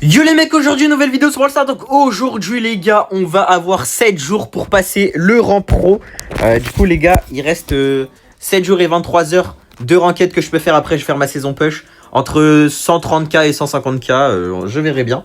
Yo les mecs, aujourd'hui nouvelle vidéo sur All-Star. Donc aujourd'hui les gars, on va avoir 7 jours pour passer le rang pro. Du coup les gars, il reste 7 jours et 23 heures de ranked que je peux faire. Après je vais faire ma saison push entre 130k et 150k, je verrai bien.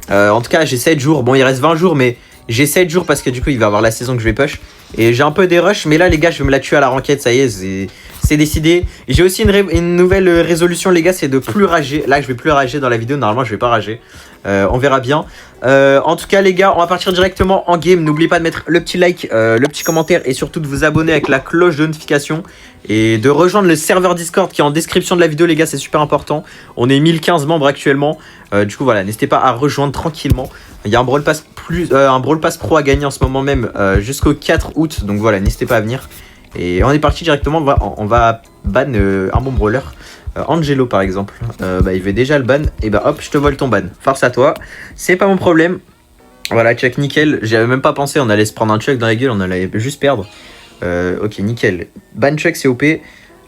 En tout cas j'ai 7 jours, bon il reste 20 jours mais j'ai 7 jours parce que du coup il va y avoir la saison que je vais push. Et j'ai un peu des rushs, mais là les gars je vais me la tuer à la ranked, ça y est, c'est décidé. J'ai aussi une nouvelle résolution les gars, c'est de plus rager. Là je vais plus rager dans la vidéo, normalement je vais pas rager. On verra bien. En tout cas les gars, on va partir directement en game. N'oubliez pas de mettre le petit like, le petit commentaire et surtout de vous abonner avec la cloche de notification. Et de rejoindre le serveur Discord qui est en description de la vidéo les gars, c'est super important. On est 1015 membres actuellement. Du coup voilà, n'hésitez pas à rejoindre tranquillement. Il y a un Brawl Pass, un Brawl Pass Pro à gagner en ce moment même jusqu'au 4 août. Donc voilà, n'hésitez pas à venir. Et on est parti directement, on va ban un bon brawler. Angelo par exemple, il veut déjà le ban. Et bah hop, je te vole ton ban. Force à toi, c'est pas mon problème. Voilà, check nickel. J'avais même pas pensé, on allait se prendre un check dans la gueule, on allait juste perdre. Ok, nickel. Ban check, c'est OP.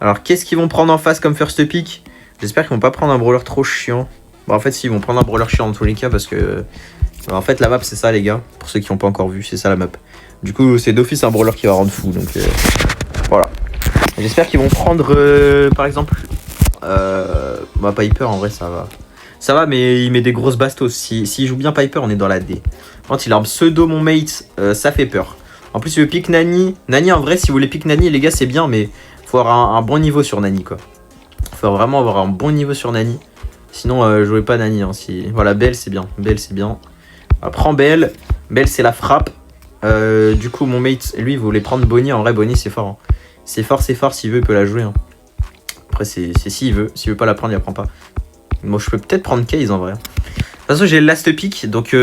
Alors, qu'est-ce qu'ils vont prendre en face comme first pick? J'espère qu'ils vont pas prendre un brawler trop chiant. Bon, en fait, si, ils vont prendre un brawler chiant dans tous les cas parce que. En fait, la map, c'est ça, les gars. Pour ceux qui n'ont pas encore vu, c'est ça la map. Du coup, c'est d'office un brawler qui va rendre fou. Donc, voilà. J'espère qu'ils vont prendre, par exemple. Piper, en vrai, ça va. Ça va, mais il met des grosses bastos. S'il joue bien Piper, on est dans la D. Quand il a un pseudo, mon mate, ça fait peur. En plus, il veut pick Nani. Nani, en vrai, si vous voulez pick Nani, les gars, c'est bien, mais faut avoir un bon niveau sur Nani, quoi. Faut vraiment avoir un bon niveau sur Nani. Sinon, jouez pas Nani. Hein, voilà, Belle, c'est bien. Belle, c'est bien. Prends Belle. Belle, c'est la frappe. Du coup, mon mate, lui, il voulait prendre Bonnie. En vrai, Bonnie, c'est fort. Hein. C'est fort. S'il veut, il peut la jouer. Hein. Après, c'est s'il veut. S'il veut pas la prendre, il la prend pas. Moi, je peux peut-être prendre Case en vrai. De toute façon, j'ai le last pick. Donc,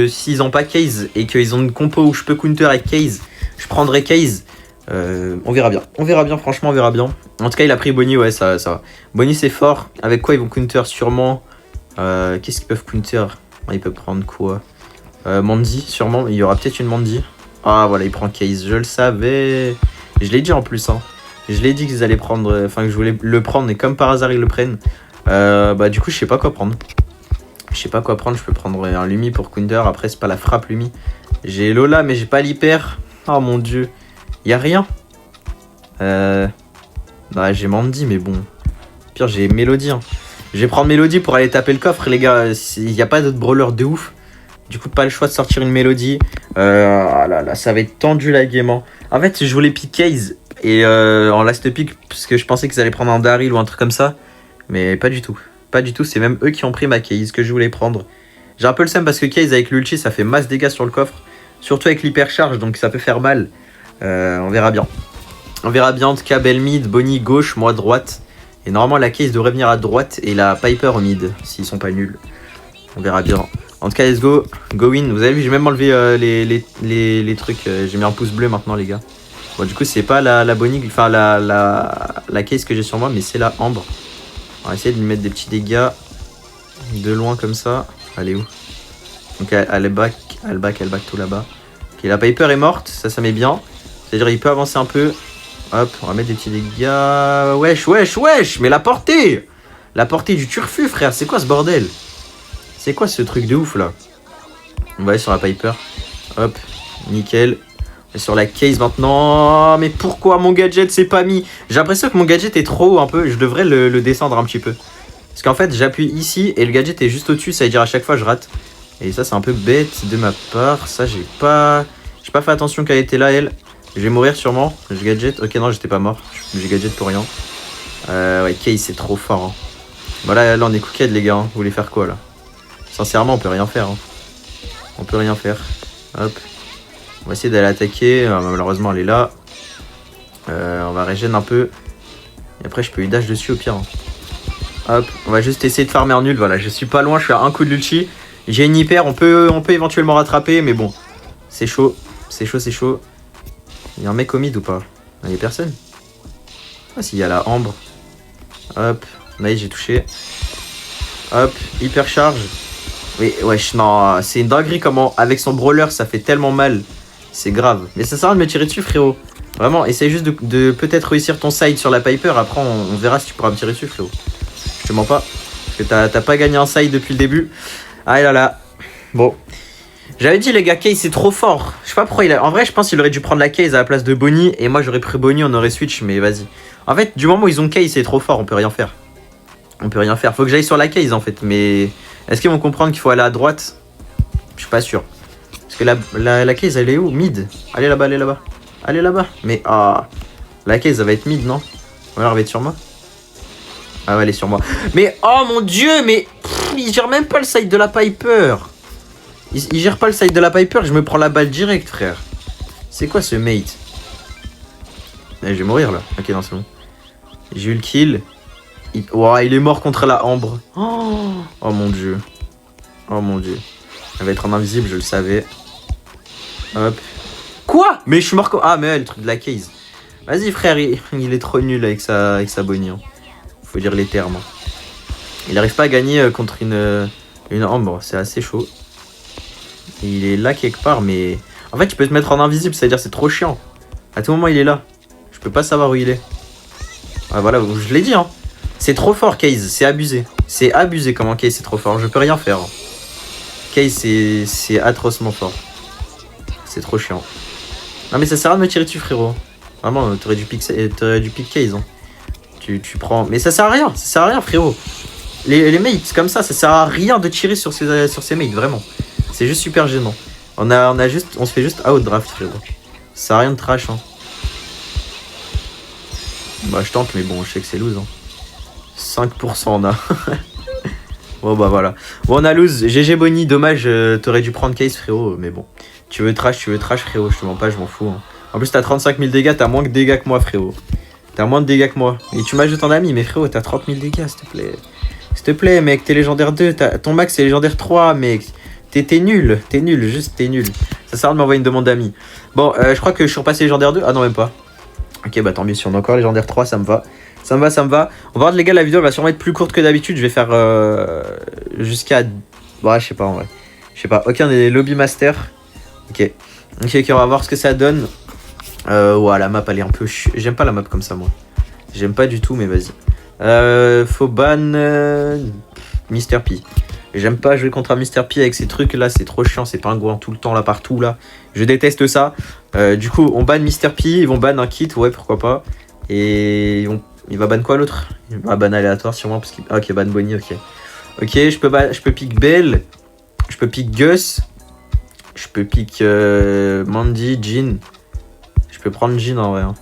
s'ils ont pas Case et qu'ils ont une compo où je peux counter avec Case, je prendrai Case. On verra bien. On verra bien, franchement, on verra bien. En tout cas, il a pris Bonnie, ouais, ça va. Bonnie, c'est fort. Avec quoi ils vont counter sûrement. Qu'est-ce qu'ils peuvent counter? Ils peuvent prendre quoi? Mandy, sûrement. Il y aura peut-être une Mandy. Ah, voilà, il prend Case. Je le savais. Je l'ai dit en plus. Hein. Je l'ai dit qu'ils allaient prendre. Enfin, que je voulais le prendre. Et comme par hasard, ils le prennent. Du coup, je sais pas quoi prendre. Je peux prendre un Lumi pour counter. Après, c'est pas la frappe Lumi. J'ai Lola, mais j'ai pas l'hyper. Oh mon dieu. Y'a rien. J'ai Mandy, mais bon. Pire, j'ai Mélodie. Hein. Je vais prendre Mélodie pour aller taper le coffre, les gars. Il n'y a pas d'autre brawler de ouf. Du coup, pas le choix de sortir une Mélodie. Là, ça va être tendu la game. Hein. En fait, je voulais pick Case et en last pick parce que je pensais qu'ils allaient prendre un Daryl ou un truc comme ça. Mais pas du tout. Pas du tout. C'est même eux qui ont pris ma Case que je voulais prendre. J'ai un peu le seum parce que Case avec l'ulti, ça fait masse dégâts sur le coffre. Surtout avec l'hypercharge, donc ça peut faire mal. On verra bien. On verra bien. En tout cas, Belle mid, Bonnie gauche, moi droite. Et normalement, la Case devrait venir à droite et la Piper au mid, s'ils sont pas nuls. On verra bien. En tout cas, let's go. Go win. Vous avez vu, j'ai même enlevé les trucs. J'ai mis un pouce bleu maintenant, les gars. Bon, du coup, c'est pas la Bonnie, enfin la Case que j'ai sur moi, mais c'est la Ambre. On va essayer de lui mettre des petits dégâts de loin comme ça. Elle est où? Donc, elle back tout là-bas. Ok, la Piper est morte. Ça met bien. C'est-à-dire, il peut avancer un peu. Hop, on va mettre des petits dégâts. Wesh. Mais la portée du turfu, frère. C'est quoi ce bordel? C'est quoi ce truc de ouf, là? On va aller sur la Piper. Hop, nickel. Et sur la Case maintenant. Mais pourquoi mon gadget s'est pas mis? J'ai l'impression que mon gadget est trop haut un peu. Je devrais le descendre un petit peu. Parce qu'en fait, j'appuie ici et le gadget est juste au-dessus. Ça veut dire à chaque fois, je rate. Et ça, c'est un peu bête de ma part. Ça, j'ai pas fait attention qu'elle était là, elle. Je vais mourir sûrement. Je gadget. Ok, non, j'étais pas mort. J'ai gadget pour rien. Ouais, Case, c'est trop fort. Hein. Voilà, là, on est cooked, les gars. Hein. Vous voulez faire quoi, là? Sincèrement, on peut rien faire. Hein. On peut rien faire. Hop. On va essayer d'aller attaquer. Malheureusement, elle est là. On va régénérer un peu. Et après, je peux lui dash dessus au pire. Hein. Hop. On va juste essayer de farmer en nul. Voilà, je suis pas loin. Je suis à un coup de l'ulti. J'ai une hyper. On peut éventuellement rattraper. Mais bon, c'est chaud. C'est chaud. Il y a un mec au mid ou pas? Il n'y a personne. Ah si, il y a la Ambre. Hop. Nice, j'ai touché. Hop. Hyper charge. Oui, wesh, non. C'est une dinguerie comment, avec son brawler, ça fait tellement mal. C'est grave. Mais ça sert à rien de me tirer dessus, frérot. Vraiment, essaye juste de peut-être réussir ton side sur la Piper. Après, on verra si tu pourras me tirer dessus, frérot. Je te mens pas. Parce que t'as pas gagné un side depuis le début. Ah là là. Bon. J'avais dit les gars, Case c'est trop fort. Je sais pas pourquoi il a... En vrai je pense qu'il aurait dû prendre la Case à la place de Bonnie. Et moi j'aurais pris Bonnie, on aurait switch, mais vas-y. En fait du moment où ils ont Case c'est trop fort, on peut rien faire. On peut rien faire. Faut que j'aille sur la Case en fait. Mais est-ce qu'ils vont comprendre qu'il faut aller à droite? Je suis pas sûr. Parce que la Case elle est où? Mid. Allez là-bas, allez là-bas. Allez là-bas. Mais ah. La Case ça va être mid, non? Ou alors elle va être sur moi? Ah ouais, elle est sur moi. Mais oh mon dieu, mais il gère même pas le side de la Piper. Il gère pas le side de la Piper, je me prends la balle direct, frère. C'est quoi ce mate? Je vais mourir là. Ok, non, c'est bon. J'ai eu le kill. Ouah, il est mort contre la Ambre. Oh mon dieu. Oh mon dieu. Elle va être en invisible, je le savais. Hop. Quoi? Mais je suis mort comme... Ah, mais ouais, le truc de la Case. Vas-y, frère, il est trop nul avec sa Bonnie. Hein. Faut dire les termes. Il n'arrive pas à gagner contre une Ambre, c'est assez chaud. Il est là quelque part, mais... En fait, tu peux te mettre en invisible, c'est-à-dire c'est trop chiant. À tout moment, il est là. Je peux pas savoir où il est. Ah, voilà, je l'ai dit, hein. C'est trop fort, Case, c'est abusé. C'est abusé comment Case c'est trop fort, je peux rien faire. Case, c'est atrocement fort. C'est trop chiant. Non, mais ça sert à rien de me tirer dessus, frérot. Vraiment, t'aurais dû pick Case, hein. Tu prends... Mais ça sert à rien, frérot. Les mates comme ça sert à rien de tirer sur ces mates, vraiment. C'est juste super gênant. On se fait juste out draft, frérot. Ça sert à rien de trash, hein. Bah, je tente, mais bon, je sais que c'est lose, hein. 5% on a. Bon, bah voilà. Bon, on a lose. GG Bonnie, dommage, t'aurais dû prendre Case, frérot. Mais bon, tu veux trash, frérot. Je te mens pas, je m'en fous, hein. En plus, t'as 35 000 dégâts, t'as moins de dégâts que moi, frérot. T'as moins de dégâts que moi. Et tu m'ajoutes en ami, mais frérot, t'as 30 000 dégâts, s'il te plaît. S'il te plaît, mec, t'es légendaire 2. Ton max, c'est légendaire 3, mec. T'es nul, juste t'es nul. Ça sert à de m'envoyer une demande d'amis. Bon, je crois que je suis repassé légendaire 2. Ah non, même pas. Ok, bah tant mieux, si on a encore légendaire 3, ça me va. Ça me va. On va voir, les gars, la vidéo va sûrement être plus courte que d'habitude. Je vais faire jusqu'à... Ouais, je sais pas, en vrai. Je sais pas, aucun des lobby master. Ok, on va voir ce que ça donne. Ouais, la map, elle est un peu... J'aime pas la map comme ça, moi. J'aime pas du tout, mais vas-y. Faut ban Mr. P. J'aime pas jouer contre un Mr. P avec ces trucs là, c'est trop chiant, ces pingouins tout le temps là, partout là. Je déteste ça. Du coup, on ban Mr. P, ils vont ban un kit, ouais, pourquoi pas. Et il va ban quoi l'autre? Il va ban aléatoire sûrement parce qu'il... Ah, ok, ban Bonnie, ok. Ok, je peux pick Belle, je peux pick Gus, je peux pick Mandy, Jean. Je peux prendre Jean en vrai. Hein.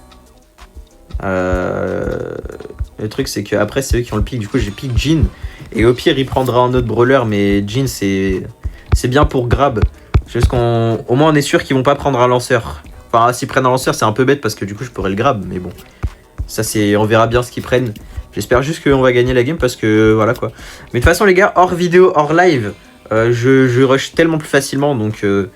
Le truc c'est que après c'est eux qui ont le pick, du coup j'ai pick Jean. Et au pire il prendra un autre brawler, mais Jean c'est bien pour grab. Juste qu'on... Au moins on est sûr qu'ils vont pas prendre un lanceur. Enfin s'ils prennent un lanceur c'est un peu bête parce que du coup je pourrais le grab, mais bon. Ça c'est... On verra bien ce qu'ils prennent. J'espère juste qu'on va gagner la game parce que voilà quoi. Mais de toute façon les gars, hors vidéo, hors live, je rush tellement plus facilement, donc je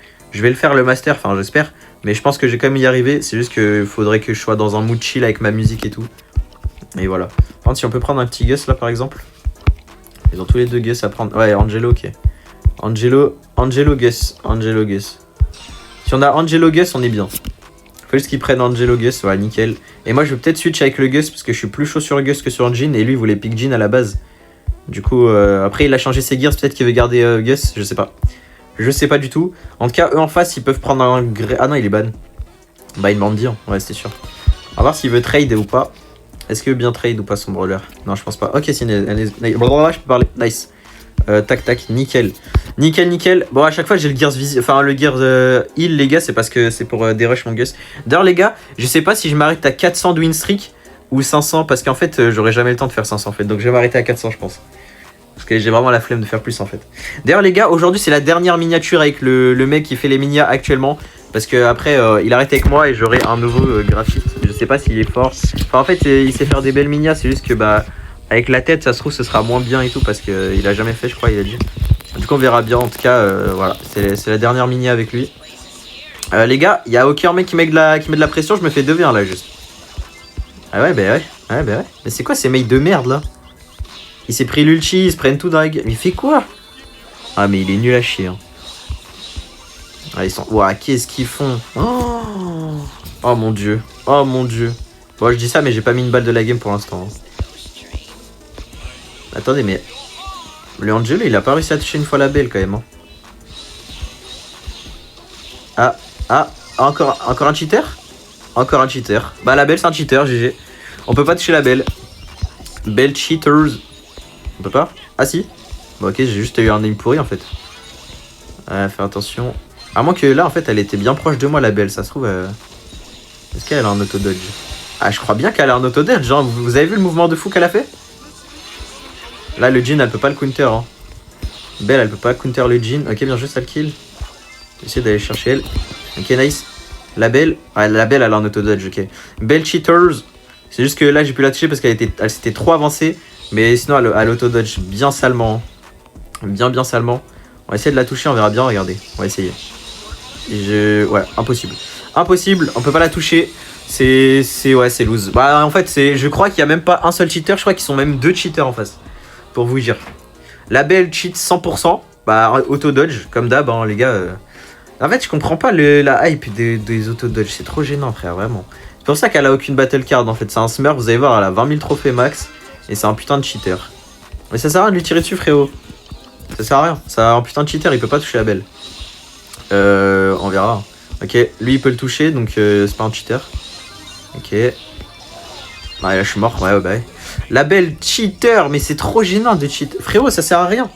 vais le faire le master, enfin j'espère. Mais je pense que j'ai quand même y arriver, c'est juste qu'il faudrait que je sois dans un mood chill avec ma musique et tout. Et voilà. Par contre si on peut prendre un petit Gus là par exemple. Ils ont tous les deux Gus à prendre. Ouais, Angelo, ok. Angelo, Gus. Si on a Angelo, Gus, on est bien. Faut juste qu'ils prennent Angelo, Gus, ouais, nickel. Et moi, je vais peut-être switch avec le Gus parce que je suis plus chaud sur Gus que sur Jean. Et lui, il voulait pick Jean à la base. Du coup, après, il a changé ses gears. Peut-être qu'il veut garder Gus, je sais pas. Je sais pas du tout. En tout cas, eux en face, ils peuvent prendre un... Ah non, il est ban. Bah, il m'a dit, hein. Ouais, c'était sûr. On va voir s'il veut trade ou pas. Est-ce qu'il veut bien trade ou pas son brawler? Non, je pense pas. Ok, c'est je peux parler. Nice. Tac, nickel. Nickel. Bon, à chaque fois, j'ai le Gears Enfin, le Gears heal, les gars, c'est parce que c'est pour dérush mon Gus. D'ailleurs, les gars, je sais pas si je m'arrête à 400 de win streak ou 500, parce qu'en fait, j'aurai jamais le temps de faire 500 en fait. Donc, je vais m'arrêter à 400, je pense. Parce que j'ai vraiment la flemme de faire plus en fait. D'ailleurs, les gars, aujourd'hui, c'est la dernière miniature avec le mec qui fait les minias actuellement. Parce que après, il arrête avec moi et j'aurai un nouveau graphiste. Je sais pas s'il est fort. Enfin, en fait, il sait faire des belles minias. C'est juste que, bah, avec la tête, ça se trouve, ce sera moins bien et tout. Parce qu'il a jamais fait, je crois, il a dit. Du coup, on verra bien. En tout cas, voilà. C'est la dernière minia avec lui. Les gars, il y a aucun mec qui met de la pression. Je me fais 2v1 là, juste. Ah ouais, bah ouais. Mais c'est quoi ces mecs de merde là? Il s'est pris l'ulti, ils se prennent tout dans la gueule. Mais il fait quoi? Ah, mais il est nul à chier. Hein. Ah, ils sont... Ouah, qu'est-ce qu'ils font? Oh mon dieu. Bon, je dis ça, mais j'ai pas mis une balle de la game pour l'instant. Hein. Attendez, mais... Le Angelo, il a pas réussi à toucher une fois la belle quand même. Hein. Ah, encore un cheater? Encore un cheater. Bah la belle c'est un cheater, GG. On peut pas toucher la belle. Belle cheaters. On peut pas? Ah si. Bon ok, j'ai juste eu un aim pourri en fait. Fais attention. À moins que là en fait elle était bien proche de moi la belle, ça se trouve... Est-ce qu'elle a un auto-dodge? Ah je crois bien qu'elle a un auto-dodge, genre vous avez vu le mouvement de fou qu'elle a fait? Là le Jhin elle peut pas le counter hein. Belle elle peut pas counter le Jhin. Ok bien joué ça le kill. Essayer d'aller chercher elle. Ok nice. La belle. Ah la belle elle a un auto-dodge ok. Belle cheaters. C'est juste que là j'ai pu la toucher parce qu'elle s'était trop avancée. Mais sinon elle a l'auto-dodge bien salement. Bien salement. On va essayer de la toucher, on verra bien, regardez. On va essayer. Ouais, impossible. Impossible, on peut pas la toucher. C'est lose. Bah en fait, je crois qu'il y a même pas un seul cheater, je crois qu'ils sont même 2 cheaters en face. Pour vous dire. La belle cheat 100%. Bah auto-dodge, comme d'hab, hein, les gars. En fait, je comprends pas la hype des auto-dodge. C'est trop gênant, frère, vraiment. C'est pour ça qu'elle a aucune battle card en fait. C'est un smurf, vous allez voir, elle a 20 000 trophées max. Et c'est un putain de cheater. Mais ça sert à rien de lui tirer dessus, frérot. Ça sert à rien. C'est un putain de cheater, il peut pas toucher la belle. On verra. Ok, lui il peut le toucher, donc c'est pas un cheater. Ok. Là je suis mort, ouais. La belle cheater, mais c'est trop gênant de cheat. Frérot, ça sert à rien.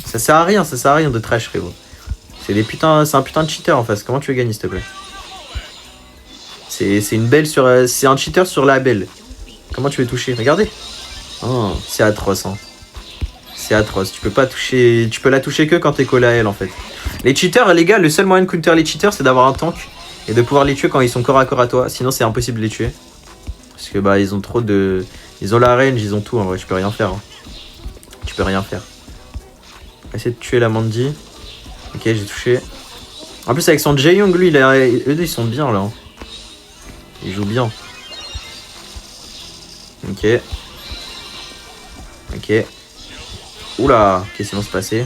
Ça sert à rien de trash, frérot. C'est un putain de cheater en face. Comment tu veux gagner, s'il te plaît? C'est une belle sur... c'est un cheater sur la belle. Comment tu veux toucher? Regardez. Oh, c'est atroce, hein. C'est atroce. Tu peux pas toucher... Tu peux la toucher que quand t'es collé à elle, en fait. Les cheaters, les gars, le seul moyen de counter les cheaters, c'est d'avoir un tank et de pouvoir les tuer quand ils sont corps à corps à toi. Sinon, c'est impossible de les tuer. Parce que, bah, ils ont trop de... Ils ont la range, ils ont tout, en vrai. Tu peux rien faire. Hein. Tu peux rien faire. Essayer de tuer la Mandy. Ok, j'ai touché. En plus, avec son Jaeyoung, lui, eux deux, ils sont bien, là. Hein. Ils jouent bien. Ok. Oula, qu'est-ce qui va se passer?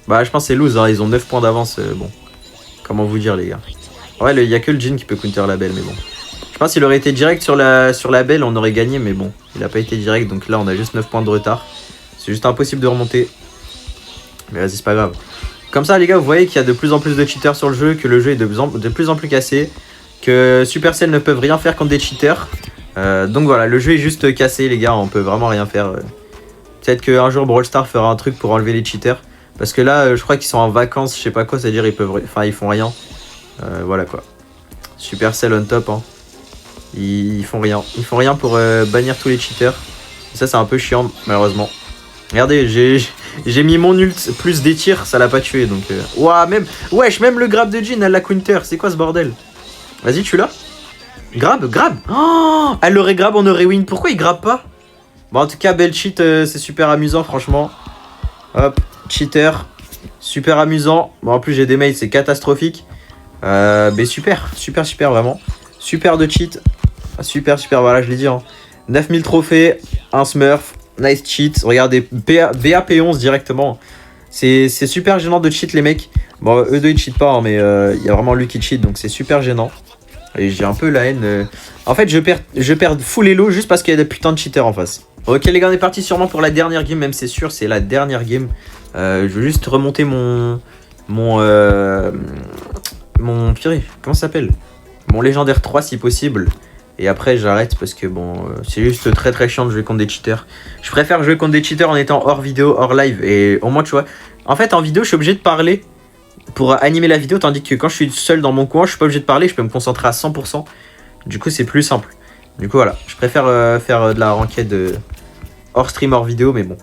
Bah, je pense que c'est lose, hein. Ils ont 9 points d'avance. Bon, comment vous dire, les gars? Ouais, il y a que le Jhin qui peut counter la belle, mais bon. Je pense qu'il aurait été direct sur la belle, on aurait gagné, mais bon. Il a pas été direct, donc là, on a juste 9 points de retard. C'est juste impossible de remonter. Mais vas-y, c'est pas grave. Comme ça, les gars, vous voyez qu'il y a de plus en plus de cheaters sur le jeu, que le jeu est de plus en plus cassé, que Supercell ne peuvent rien faire contre des cheaters. Donc voilà, le jeu est juste cassé, les gars, on peut vraiment rien faire. Peut-être qu'un jour Brawl Stars fera un truc pour enlever les cheaters. Parce que là, je crois qu'ils sont en vacances, je sais pas quoi, c'est-à-dire ils font rien. Voilà quoi. Supercell on top, hein. Ils font rien. Ils font rien pour bannir tous les cheaters. Et ça, c'est un peu chiant, malheureusement. Regardez, j'ai mis mon ult plus des tirs, ça l'a pas tué, donc... Ouah, même... Wesh, même le grab de Jhin, elle l'a counter, c'est quoi ce bordel? Vas-y, tu l'as? Grab. Oh, elle l'aurait grab, on aurait win. Pourquoi il grab pas? Bon, en tout cas, belle cheat, c'est super amusant, franchement. Hop, cheater. Super amusant. Bon, en plus, j'ai des mails, c'est catastrophique. Mais super, vraiment. Super de cheat. Super, voilà, je l'ai dit. Hein. 9000 trophées, un smurf. Nice cheat. Regardez, VAP11 directement. C'est super gênant de cheat, les mecs. Bon, eux deux, ils cheatent pas, hein, mais il y a vraiment lui qui cheat, donc c'est super gênant. Et j'ai un peu la haine. En fait, je perds full elo juste parce qu'il y a des putains de cheaters en face. Ok, les gars, on est parti sûrement pour la dernière game, même c'est sûr, c'est la dernière game. Je vais juste remonter mon purée, comment ça s'appelle? Mon légendaire 3 si possible. Et après j'arrête parce que bon, c'est juste très chiant de jouer contre des cheaters. Je préfère jouer contre des cheaters en étant hors vidéo, hors live. Et au moins tu vois, en fait en vidéo je suis obligé de parler pour animer la vidéo. Tandis que quand je suis seul dans mon coin, je suis pas obligé de parler, je peux me concentrer à 100%. Du coup c'est plus simple. Du coup voilà, je préfère faire de la ranked hors stream, hors vidéo, mais bon.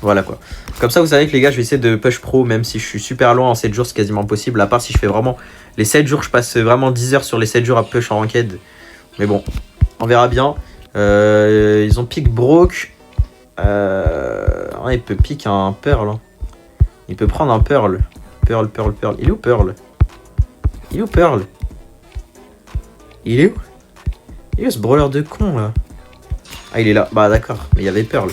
Voilà quoi. Comme ça vous savez que les gars, je vais essayer de push pro, même si je suis super loin en 7 jours, c'est quasiment impossible. À part si je fais vraiment les 7 jours, je passe vraiment 10 heures sur les 7 jours à push en ranked. Mais bon, on verra bien. Ils ont pick Brock. Il peut pick un Pearl. Hein. Il peut prendre un Pearl. Pearl. Il est où Pearl? Il est où Pearl? Il est où ce brawler de con là? Ah, il est là. Bah d'accord, mais il y avait Pearl.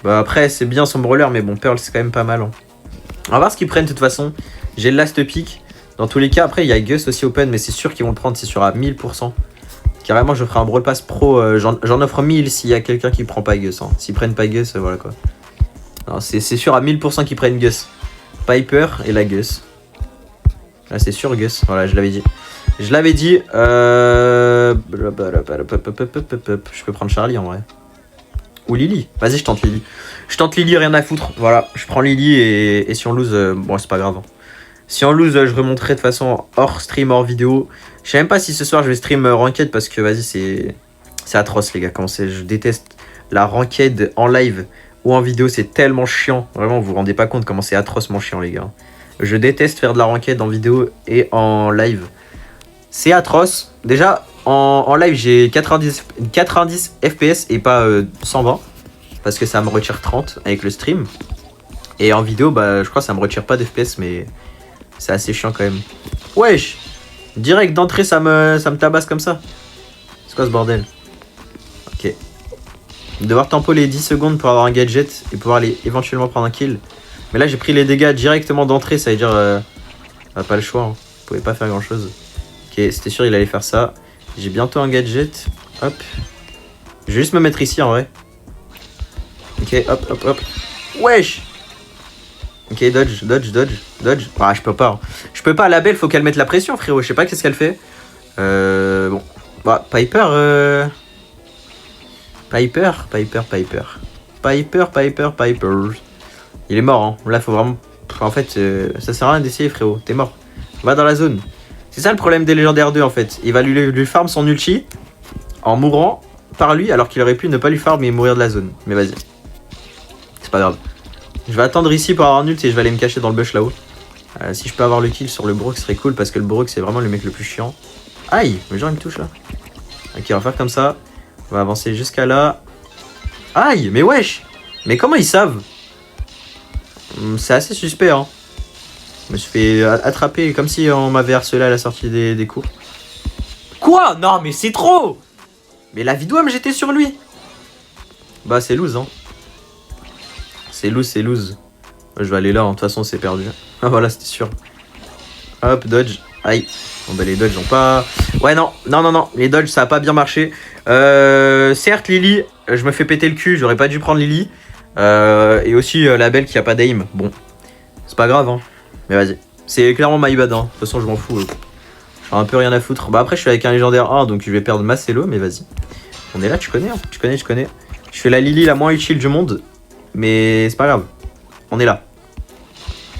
Bah après, c'est bien son brawler, mais bon, Pearl c'est quand même pas mal. Hein. On va voir ce qu'ils prennent de toute façon. J'ai le last pick. Dans tous les cas, après, il y a Gus aussi open, mais c'est sûr qu'ils vont le prendre, c'est sûr à 1000%. Carrément, je ferai un Brawl Pass pro. J'en offre 1000 s'il y a quelqu'un qui prend pas Gus. Hein. S'ils prennent pas Gus, voilà quoi. C'est sûr à 1000% qu'ils prennent Gus. Piper et la Gus. Là, c'est sûr Gus. Voilà, je l'avais dit. Je l'avais dit. Je peux prendre Charlie en vrai. Ou Lily. Vas-y, je tente Lily. Je tente Lily, rien à foutre. Voilà, je prends Lily et si on lose, bon, c'est pas grave. Hein. Si on lose, je remonterai de façon hors stream, hors vidéo. Je sais même pas si ce soir je vais stream ranked parce que vas-y, c'est atroce les gars. Je déteste la ranked en live ou en vidéo, c'est tellement chiant. Vraiment, vous vous rendez pas compte comment c'est atrocement chiant les gars. Je déteste faire de la ranked en vidéo et en live. C'est atroce. Déjà, en live, j'ai 90 FPS et pas 120. Parce que ça me retire 30 avec le stream. Et en vidéo, bah, je crois que ça me retire pas d'FPS, mais c'est assez chiant quand même. Wesh! Direct d'entrée, ça me tabasse comme ça. C'est quoi ce bordel? Ok. Devoir tempo les 10 secondes pour avoir un gadget et pouvoir aller éventuellement prendre un kill. Mais là, j'ai pris les dégâts directement d'entrée, ça veut dire... pas le choix, hein. Vous pouvez pas faire grand chose. Ok, c'était sûr il allait faire ça. J'ai bientôt un gadget. Hop. Je vais juste me mettre ici en vrai. Ok, hop, hop, hop. Wesh! Ok, dodge. Ah, je peux pas. Hein. Je peux pas, la belle, faut qu'elle mette la pression, frérot. Je sais pas qu'est-ce qu'elle fait. Bon. Bah, Piper. Piper. Il est mort, hein. Là, faut vraiment... En fait, ça sert à rien d'essayer, frérot. T'es mort. Va dans la zone. C'est ça le problème des légendaires 2, en fait. Il va lui farm son ulti en mourant par lui, alors qu'il aurait pu ne pas lui farm et mourir de la zone. Mais vas-y. C'est pas grave. Je vais attendre ici pour avoir un ult et je vais aller me cacher dans le bush là-haut. Si je peux avoir le kill sur le Brook, ce serait cool parce que le Brook, c'est vraiment le mec le plus chiant. Aïe, mais genre il me touche là. Ok, on va faire comme ça. On va avancer jusqu'à là. Aïe, mais wesh! Mais comment ils savent? C'est assez suspect, hein. Je me suis fait attraper comme si on m'avait harcelé à la sortie des cours. Quoi? Non, mais c'est trop! Mais la vidéo me jetait sur lui. Bah, c'est loose, hein. C'est loose. Je vais aller là, hein. De toute façon, c'est perdu. Ah, voilà, c'était sûr. Hop, dodge. Aïe. Bon, bah, les dodges ont pas... Ouais, non. Les dodges, ça a pas bien marché. Certes, Lily, je me fais péter le cul. J'aurais pas dû prendre Lily. Et aussi la belle qui a pas d'aim. Bon, c'est pas grave, hein. Mais vas-y. C'est clairement my bad, hein. De toute façon, je m'en fous. J'en ai un peu rien à foutre. Bah, après, je suis avec un légendaire 1, donc je vais perdre ma Cello, mais vas-y. On est là, tu connais, hein. Tu connais. Je fais la Lily la moins utile du monde. Mais c'est pas grave. On est là.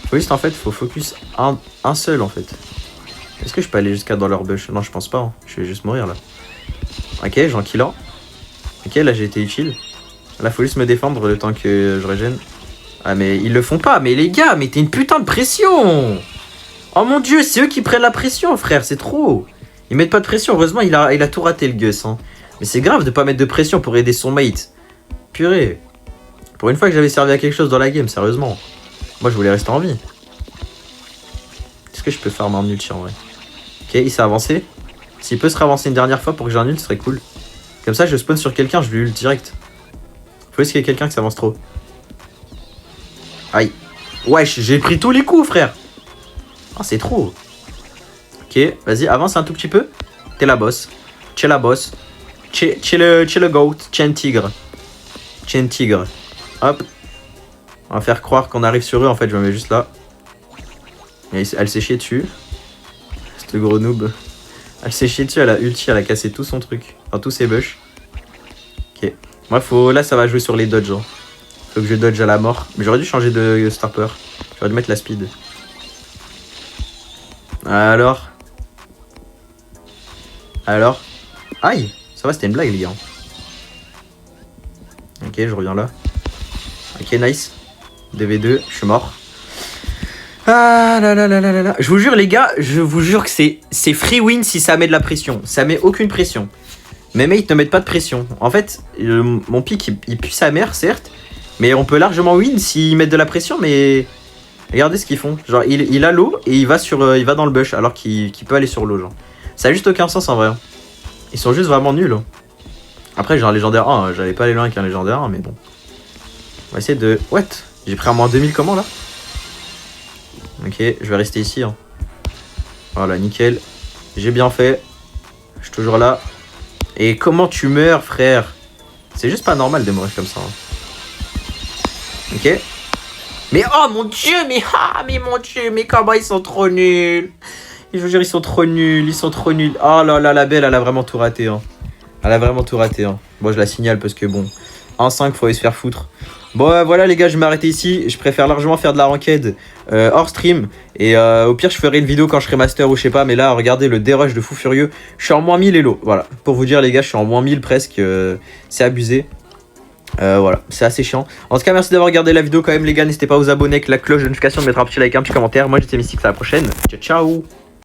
Faut juste, en fait, faut focus un seul, en fait. Est-ce que je peux aller jusqu'à dans leur bush? Non, je pense pas, hein. Je vais juste mourir, là. Ok, j'en kill un. Ok, là, j'ai été utile. Là, faut juste me défendre le temps que je régène. Ah, mais ils le font pas. Mais les gars, mettez une putain de pression. Oh mon dieu, c'est eux qui prennent la pression, frère. C'est trop. Ils mettent pas de pression. Heureusement, il a tout raté, le Gus. Hein. Mais c'est grave de pas mettre de pression pour aider son mate. Purée. Pour une fois que j'avais servi à quelque chose dans la game, sérieusement. Moi, je voulais rester en vie. Est-ce que je peux farm un ulti en vrai? Ok, il s'est avancé. S'il peut se ravancer une dernière fois pour que j'ai un ult, ce serait cool. Comme ça, je spawn sur quelqu'un, je lui ult direct. Faut juste qu'il y ait quelqu'un qui s'avance trop. Aïe. Wesh, j'ai pris tous les coups, frère. Ah, c'est trop. Ok, vas-y, avance un tout petit peu. T'es la boss. T'es la boss. T'es le goat. T'es un tigre. T'es un tigre. Hop. On va faire croire qu'on arrive sur eux. En fait, je me mets juste là. Et elle s'est chiée dessus. Ce gros noob. Elle s'est chiée dessus, elle a ulti, elle a cassé tout son truc. Enfin, tous ses bush. Ok. Moi, là, ça va jouer sur les dodges. Hein. Faut que je dodge à la mort. Mais j'aurais dû changer de star power. J'aurais dû mettre la speed. Alors. Aïe. Ça va, c'était une blague, les gars. Ok, je reviens là. Ok, nice. 2v2, je suis mort. Ah là là là là là. Je vous jure, les gars, je vous jure que c'est free win si ça met de la pression. Ça met aucune pression. Mes mates ne mettent pas de pression. En fait, mon pick, il pue sa mère, certes. Mais on peut largement win s'ils mettent de la pression, mais... Regardez ce qu'ils font. Genre, il a l'eau et il va dans le bush alors qu'il peut aller sur l'eau, genre. Ça a juste aucun sens, en vrai. Ils sont juste vraiment nuls. Hein. Après, j'ai un légendaire 1. J'allais pas aller loin avec un légendaire 1, mais bon. On va essayer de... What? J'ai pris un moins 2000 comment, là? Ok, je vais rester ici. Hein. Voilà, nickel. J'ai bien fait. Je suis toujours là. Et comment tu meurs, frère? C'est juste pas normal de mourir comme ça. Hein. Ok. Mais oh mon dieu, mais mon dieu, mais comment ils sont trop nuls. Je vous jure, ils sont trop nuls, ils sont trop nuls. Oh là là, la belle, elle a vraiment tout raté. Hein. Elle a vraiment tout raté. Hein. Bon, je la signale parce que bon, 1-5, faut aller se faire foutre. Bon, voilà les gars, je vais m'arrêter ici. Je préfère largement faire de la ranked hors stream. Et au pire, je ferai une vidéo quand je serai master ou je sais pas. Mais là, regardez le dérush de fou furieux. Je suis en moins 1000 Elo. Voilà, pour vous dire les gars, je suis en moins 1000 presque. C'est abusé. Voilà, c'est assez chiant. En tout cas, merci d'avoir regardé la vidéo quand même les gars. N'hésitez pas à vous abonner avec la cloche de notification, de mettre un petit like, un petit commentaire. Moi j'étais Mystique, à la prochaine. Ciao ciao.